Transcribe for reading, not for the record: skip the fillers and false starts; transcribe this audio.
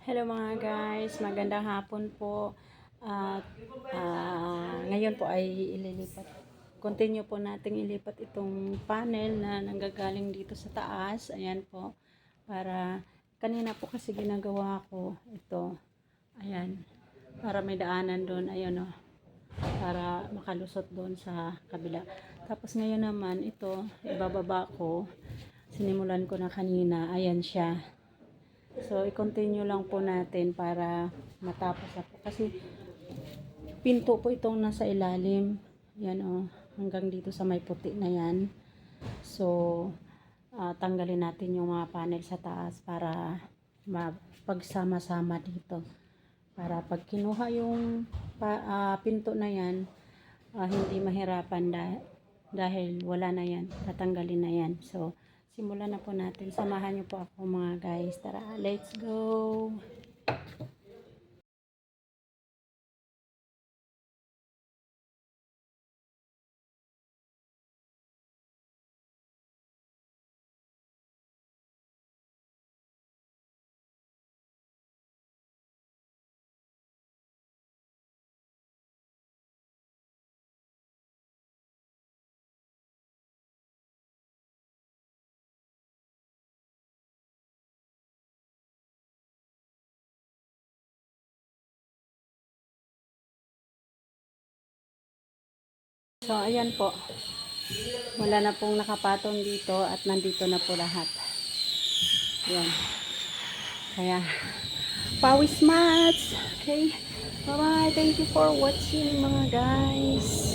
Hello mga guys, magandang hapon po. At ngayon po ay ililipat. Continue po nating ilipat itong panel na nanggagaling dito sa taas. Ayan po. Para kanina po kasi ginagawa ko ito. Ayan. Para may daanan doon. Ayan o. Para makalusot doon sa kabila. Tapos ngayon naman ito, ibababa ko. Sinimulan ko na kanina. Ayan siya. So, i-continue lang po natin para matapos na po. Kasi, pinto po itong nasa ilalim. Yan o, hanggang dito sa may puti na yan. So, tanggalin natin yung mga panel sa taas para pagsama-sama dito. Para pag kinuha yung pinto na yan, hindi mahirapan dahil wala na yan. Tatanggalin na yan. So, simulan na po natin. Samahan niyo po ako mga guys. Tara, let's go! So, ayan po. Wala na pong nakapatong dito at nandito na po lahat. Ayan. Kaya, pawis mats! Okay. Bye-bye. Thank you for watching mga guys.